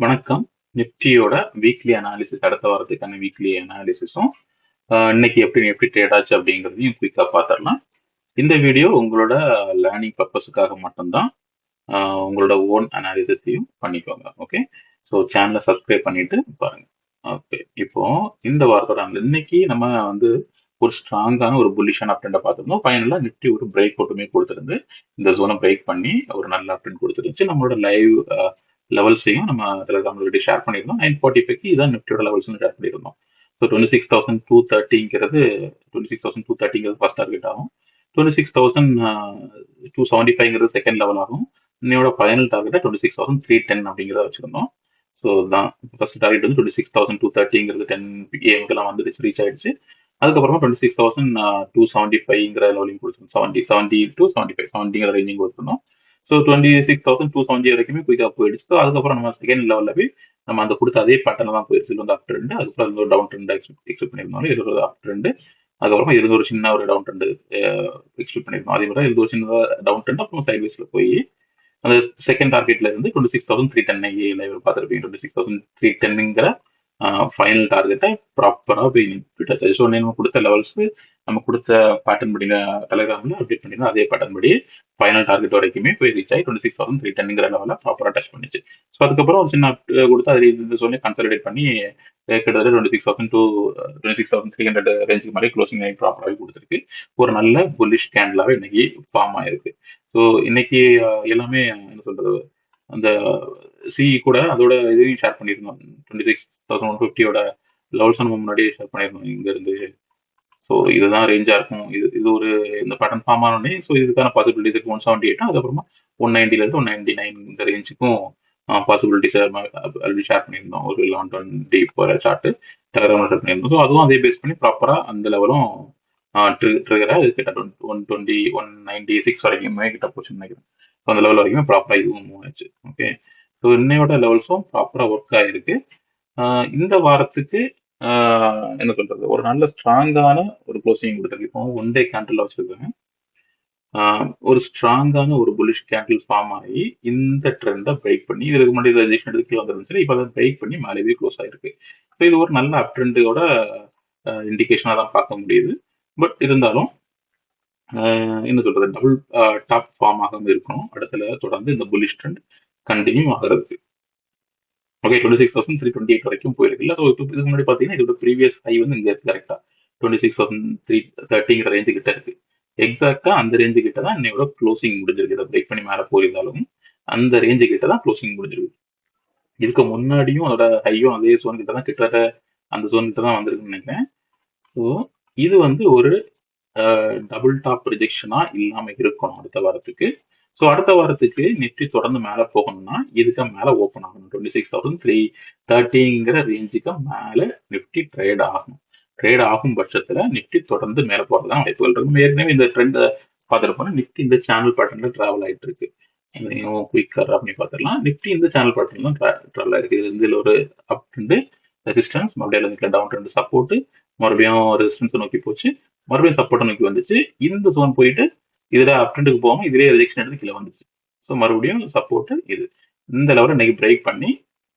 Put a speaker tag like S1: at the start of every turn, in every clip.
S1: வணக்கம். நிஃப்டியோட weekly analysis அடுத்த வாரத்துக்கான வீக்லி அனாலிசிஸும் இன்னைக்கு எப்படி எப்படி ட்ரேட் ஆச்சு அப்படிங்கிறதையும் குயிக்காக பார்த்துடலாம். இந்த வீடியோ உங்களோட லேர்னிங் பர்பஸுக்காக மட்டும்தான். உங்களோட ஓன் அனாலிசிஸையும் பண்ணிக்கோங்க. ஓகே, ஸோ சேனலை சப்ஸ்கிரைப் பண்ணிட்டு பாருங்க. ஓகே, இப்போ இந்த வாரத்தோட இன்னைக்கு நம்ம வந்து ஒரு ஸ்ட்ராங்கான ஒரு புல்லிஷான அப்டெண்டை பார்த்துருந்தோம். ஃபைனலாக நிஃப்டி ஒரு பிரேக் அவுட்டுமே கொடுத்துருந்து இந்த ஜோனை பிரேக் பண்ணி ஒரு நல்ல அப்டெண்ட் கொடுத்துருந்துச்சு. நம்மளோட லைவ் லெவல்ஸையும் நம்ம டெலிகிராமில் ஷேர் பண்ணியிருந்தோம். 9:45 இதான் நிஃப்டியோட லெவல்ஸ்னு ஷேர் பண்ணியிருந்தோம். ஸோ 26,230 26,230 ஃபர்ஸ்ட் டார்கெட் ஆகும். 26,275 செகண்ட் லெவல் ஆகும். இன்னையோட ஃபைனல் டார்கெட்டை 26,310 அப்படிங்கிறத வச்சிருந்தோம். ஸோ தான் ஃபர்ஸ்ட் டார்கெட் வந்து 26,230 10 ஏஎம்க்கெல்லாம் வந்துருச்சு, ரீச் ஆயிடுச்சு. அதுக்கப்புறமா 26,275 லெவலிங் கொடுத்துருந்தோம். 70 to 75 70 ரேஞ்சிங் கொடுத்துருந்தோம். ஸோ 26,270 வரைக்குமே குயிக்காக போயிடுச்சு. ஸோ அதுக்கப்புறம் நம்ம செகண்ட் லெவலில் போய் நம்ம அந்த கொடுத்த அதே பேட்டர்ல தான் போயிடுச்சு. இது வந்து அப் ட்ரெண்ட், அதுக்கப்புறம் அது ஒரு டவுன் ட்ரெண்ட் எக்ஸ்பெக்ட் பண்ணியிருந்தாலும் இது ஒரு அப் ட்ரெண்ட், அதுக்கப்புறமா இது ஒரு சின்ன ஒரு டவுன் ட்ரெண்ட் எக்ஸ்பெக்ட் பண்ணியிருந்தோம். அதே மாதிரி இது ஒரு சின்ன டவுன் ட்ரெண்ட், அப்புறம் சைட்வேஸ்ல போய் அந்த செகண்ட் டார்கெட்ல இருந்து 26,310 பார்த்துருப்பீங்க. 26,310ங்கிற ஃபைனல் டார்கெட்டை ப்ராப்பராக போய் நின்றுட்டு. ஸோ நம்ம கொடுத்த லெவல்ஸ்க்கு நம்ம கொடுத்த பேட்டர்ன் படி டெலிகிராமில் அப்டேட் பண்ணியிருந்தோம். அதே பேட்டர்ன் படி ஃபைனல் டார்கெட் வரைக்குமே போய் ரீச் ஆகி 26,310ங்கிற லெவலில் ப்ராப்பராக டச் பண்ணிச்சு. ஸோ அதுக்கப்புறம் ஒரு சின்ன கொடுத்து அது இந்த சொல்லி கன்சல்டேட் பண்ணி கிட்டத்தட்ட 26,300 ரேஞ்சுக்கு மாதிரி க்ளோசிங் ஆகி ப்ராப்பராகவே கொடுத்துருக்கு. ஒரு நல்ல புல்லிஷ் கேண்டலாகவே இன்னைக்கு ஃபார்ம் ஆயிருக்கு. ஸோ இன்னைக்கு எல்லாமே என்ன சொல்றது, அந்த கூட அதோட இதையும் ஷேர் பண்ணியிருந்தோம். 26,150யோட லெவல்ஸ் நம்ம முன்னாடியே ஷேர் பண்ணியிருந்தோம் இங்க இருந்து. ஸோ இதுதான் ரேஞ்சா இருக்கும். இது ஒரு இந்த பேட்டர்ன் ஃபார்ம் ஆனோடனே ஸோ இதுக்கான பாசிபிலிட்டிஸ் இருக்கு. 178 அதுக்கப்புறமா 190ல இருந்து 199 இந்த ரேஞ்சுக்கும் பாசிபிலிட்டிஸ் ஆல்ரெடி ஷேர் பண்ணியிருந்தோம். ஒரு 1120 போற சார்ட் டெலிகிராமில் ஷேர் பண்ணியிருந்தோம். ஸோ அதுவும் அதே பேஸ் பண்ணி ப்ராப்பரா அந்த லெவலும் ட்ரிகரா இது கிட்ட 120 196 வரைக்குமே கிட்ட போச்சு நினைக்கிறேன். அந்த லெவல் வரைக்குமே ப்ராப்பரா இதுவும் மூவ் ஆச்சு. ஓகே, ஸோ இன்னையோட லெவல்ஸும் ப்ராப்பரா ஒர்க் ஆயிருக்கு. இந்த வாரத்துக்கு என்ன சொல்றது, ஒரு நல்ல ஸ்ட்ராங்கான ஒரு க்ளோசிங் கொடுத்துருக்கு. இப்போ ஒன் டே கேண்டில் வச்சிருக்காங்க. ஒரு ஸ்ட்ராங்கான ஒரு புல்லிஷ் கேண்டில் ஃபார்ம் ஆகி இந்த ட்ரெண்டை பிரேக் பண்ணி இதுக்கு முன்னாடி ரெஜிஸ்ட்ரேஷன் எடுத்து வந்துருந்துச்சு. சரி, இப்போ அதை பிரேக் பண்ணி மேலேயே க்ளோஸ் ஆயிருக்கு. ஸோ இது ஒரு நல்ல அப் ட்ரெண்டோட இண்டிகேஷனாக தான் பார்க்க முடியுது. பட் இருந்தாலும் என்ன சொல்றது, டபுள் டாப் ஃபார்ம் ஆகாம இருக்கணும். அடுத்த தொடர்ந்து இந்த புல்லிஷ் ட்ரெண்ட் கண்டினியூ ஆகிறது. ஓகே, 26,328 வரைக்கும் போயிருக்குல்ல. ஸோ இப்போ இதுக்கு முன்னாடி பார்த்தீங்கன்னா இதோட ப்ரீவியஸ் ஹை வந்து இங்கே இருக்கு கரெக்டா 26,330 ரேஞ்சு கிட்ட இருக்கு. எக்ஸாக்டா அந்த ரேஞ்சு கிட்ட தான் இன்னையோட க்ளோசிங் முடிஞ்சிருக்கு. இதை பிரேக் பண்ணி மேலே போயிருந்தாலும் அந்த ரேஞ்சு கிட்ட தான் க்ளோசிங் முடிஞ்சிருக்கு. இதுக்கு முன்னாடியும் அதோட ஹையும் அதே ஜோன் கிட்ட தான், கிட்டத்தட்ட அந்த ஜோன் கிட்ட தான் வந்திருக்குன்னு நினைக்கிறேன். ஸோ இது வந்து ஒரு டபுள் டாப் ரிஜெக்ஷனா இல்லாம இருக்கணும் அடுத்த வாரத்துக்கு. ஸோ அடுத்த வாரத்துக்கு நிஃப்டி தொடர்ந்து மேலே போகணும்னா இதுக்கு மேலே ஓப்பன் ஆகணும். 26,330ங்கிற ரேஞ்சுக்கு மேலே நிஃப்டி ட்ரேட் ஆகணும். ட்ரேட் ஆகும் பட்சத்தில் நிஃப்டி தொடர்ந்து மேலே போகிறதுதான் வாய்ப்புகள் இருக்கு. ஏற்கனவே இந்த ட்ரெண்டை பார்த்துருப்போம்னா நிஃப்டி இந்த சேனல் பேட்டர்ல டிராவல் ஆகிட்டு இருக்கு. குயிக்கர் அப்படின்னு பார்த்துடலாம். நிஃப்டி இந்த சேனல் பேட்டர்ல தான் டிராவல் ஆயிருக்கு. இதில் ஒரு அப் ட்ரெண்டு ரெசிஸ்டன்ஸ், மறுபடியும் டவுன் ட்ரெண்ட் சப்போர்ட், மறுபடியும் ரெசிஸ்டன்ஸ் நோக்கி போச்சு, மறுபடியும் சப்போர்ட்டை நோக்கி வந்துச்சு. இந்த ஜோன் போயிட்டு இதுல அப் ட்ரெண்டுக்கு போகாம இதுலேயே ரிஜெக்ஷன் எடுத்து கீழே வந்துச்சு. ஸோ மறுபடியும் சப்போர்ட் இது இந்த லெவலை இன்னைக்கு பிரேக் பண்ணி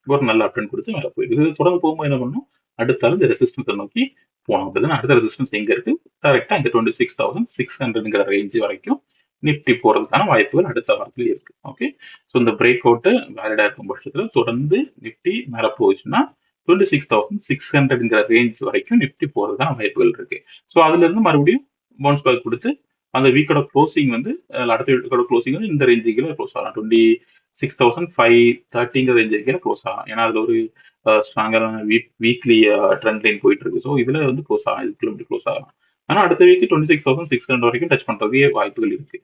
S1: ஒரு நல்ல அப் ட்ரெண்ட் கொடுத்து மேலே போயிருக்கு. இது தொடர்ந்து போகும்போது என்ன பண்ணணும், அடுத்த இந்த ரெசிஸ்டன்ஸை நோக்கி போனோம். அப்படின்னா அடுத்த ரெசிஸ்டன்ஸ் எங்க இருக்கு, கரெக்டா இந்த 26,600ங்கிற ரேஞ்சு வரைக்கும் நிஃப்டி போறதுக்கான வாய்ப்புகள் அடுத்த வாரத்துல இருக்கு. ஓகே, ஸோ இந்த பிரேக் அவுட் வேலிடா இருக்கும் பட்சத்துல தொடர்ந்து நிஃப்டி மேல போச்சுன்னா 26,600ங்கிற ரேஞ்ச் வரைக்கும் நிஃப்டி போறதுக்கான வாய்ப்புகள் இருக்கு. ஸோ அதுல இருந்து மறுபடியும் பவுன்ஸ் பேக் கொடுத்து அந்த வீக்கோட க்ளோசிங் வந்து அடுத்த வீக்கோட க்ளோசிங் வந்து இந்த ரேஞ்சுக்கு க்ளோஸ் ஆகலாம். 26,530ங்கிற ரேஞ்சுக்கு க்ளோஸ் ஆகலாம். ஏன்னா அதுல ஒரு ஸ்ட்ராங்கான வீக்லி ட்ரெண்ட் லைன் போயிட்டு இருக்கு. ஸோ இதுல வந்து க்ளோஸ் ஆகலாம், இதுக்குள்ள இப்படி க்ளோஸ் ஆகலாம். ஆனா அடுத்த வீக் 26,600 வரைக்கும் டச் பண்றதுக்கே வாய்ப்புகள் இருக்கு.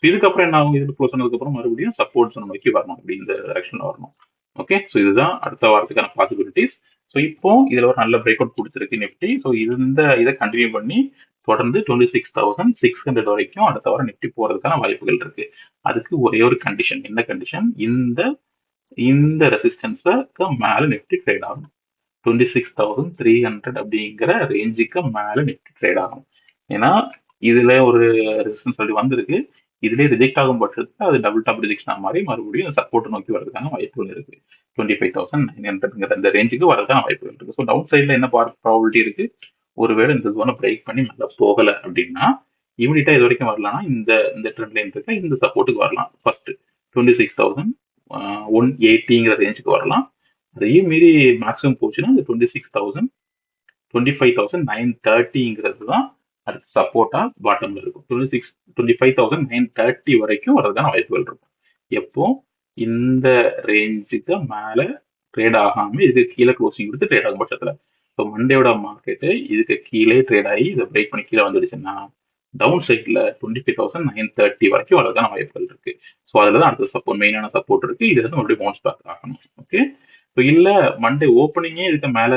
S1: இதுக்கப்புறம் என்ன ஆகும், இதுல க்ளோஸ் ஆனதுக்கு அப்புறம் மறுபடியும் சப்போர்ட் ஜோன் நோக்கி வரணும், அப்படி இந்த டைரக்ஷன்ல வரணும். ஓகே, ஸோ இதுதான் அடுத்த வாரத்துக்கான பாசிபிலிட்டிஸ். ஸோ இப்போ இதுல ஒரு நல்ல பிரேக் அவுட் கொடுத்துருக்கு நிஃப்டி. ஸோ இதை கண்டினியூ பண்ணி தொடர்ந்து 26,600 வரைக்கும் அடுத்த வாரம் நிஃப்டி போறதுக்கான வாய்ப்புகள் இருக்கு. அதுக்கு ஒரே ஒரு கண்டிஷன். என்ன கண்டிஷன், இந்த ரெசிஸ்டன்ஸுக்கு மேல நிஃப்டி ட்ரேட் ஆகணும். 26,300 அப்படிங்கிற ரேஞ்சுக்கு மேல நிஃப்டி ட்ரேட் ஆகும். ஏன்னா இதுல ஒரு ரெசிஸ்டன்ஸ் ஆல்ரெடி வந்திருக்கு. இதுலயே ரிஜெக்ட் ஆகும் பட்சத்துல அது டபுள் டாப் ரிஜெக்ஷன் மாறி மறுபடியும் சப்போர்ட் நோக்கி வர்றதுக்கான வாய்ப்புகள் இருக்கு. 25,900 இந்த ரேஞ்சுக்கு வரதுக்கான வாய்ப்புகள் இருக்கு. ஸோ டவுன் சைட்ல என்ன ப்ராபபிலிட்டி இருக்கு? ஒருவேளை இந்த ஜோனை பிரேக் பண்ணி மேல போகல அப்படின்னா இமீடியட்டா இது வரைக்கும் வரலாம்னா இந்த இந்த ட்ரெண்ட் லைன் இருக்க இந்த சப்போர்ட்டுக்கு வரலாம். ஃபர்ஸ்ட் 26,180ங்கிற ரேஞ்சுக்கு வரலாம். அதையும் மீறி மேக்ஸிமம் போச்சுன்னா இந்த 25,930ங்கிறது தான் அடுத்த சப்போர்ட்டா பாட்டம்ல இருக்கும். 25,930 வரைக்கும் வரதுக்கான வாய்ப்புகள் இருக்கும். எப்போ இந்த ரேஞ்சுக்கு மேல ட்ரேட் ஆகாம இதுக்கு கீழே க்ளோசிங் கொடுத்து ட்ரேட் ஆகும் பட்சத்துல. ஸோ மண்டேயோட மார்க்கெட்டு இதுக்கு கீழே ட்ரேட் ஆகி இதை பிரேக் பண்ணி கீழே வந்துடுச்சுன்னா டவுன் சைட்ல 25,930 வரைக்கும் வரதுக்கான வாய்ப்புகள் இருக்கு. ஸோ அதுல தான் அடுத்த சப்போர்ட் மெயினான சப்போர்ட் இருக்கு. இதுல இருந்து மறுபடியும் பவுன்ஸ் பேக் ஆகணும். ஓகே, இப்போ இல்ல மண்டே ஓப்பனிங்கே இதுக்கு மேல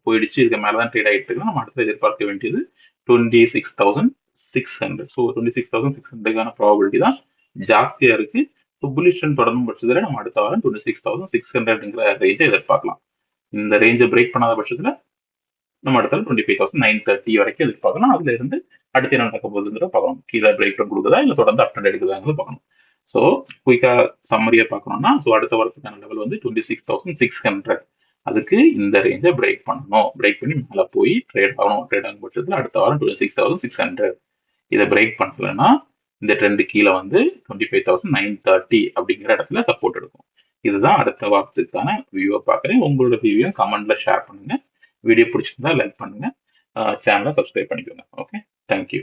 S1: போயிடுச்சு, இதுக்கு மேலதான் ட்ரேட் ஆகிட்டு இருக்கு, நம்ம அடுத்த எதிர்பார்க்க வேண்டியது 26,600. ஸோ 26,600க்கான ப்ராபபிலிட்டி தான் ஜாஸ்தியா இருக்கு. ஸோ புல்லிஷ் ட்ரெண்ட் தொடரும் பட்சத்துல நம்ம அடுத்த வாரம் 26,600ங்கிற ரேஞ்சை எதிர்பார்க்கலாம். இந்த ரேஞ்சை பிரேக் பண்ணாத பட்சத்துல நம்ம அடுத்த 25,930 வரைக்கும் எதிர்பார்க்கலாம். அதுல இருந்து அடுத்து என்ன நடக்க போகுதுங்கிற பார்க்கணும். கீழே பிரேக் டவுன் கொடுக்குதா இல்ல தொடர்ந்து அப் ட்ரெண்ட் எடுக்குதாங்கிறது பார்க்கணும். ஸோ குயிக்கா சம்மரியா பார்க்கணும்னா ஸோ அடுத்த வாரத்துக்கான லெவல் வந்து 26,600. அதுக்கு இந்த ரேஞ்சை பிரேக் பண்ணணும். பிரேக் பண்ணி மேல போய் ட்ரேட் ஆகணும். ட்ரேட் ஆகும் பட்சத்துல அடுத்த வாரம் 26,600. இதை பிரேக் பண்ணலன்னா இந்த ட்ரெண்ட் கீழே வந்து 25,930 அப்படிங்கிற இடத்துல சப்போர்ட் எடுக்கும். இதுதான் அடுத்த வாரத்துக்கான வியூவை பார்க்குறேன். உங்களோட வியூவையும் கமெண்ட்ல ஷேர் பண்ணுங்க. வீடியோ பிடிச்சிருந்தா லைக் பண்ணுங்க, சேனலை சப்ஸ்கிரைப் பண்ணிக்கோங்க. Okay, thank you.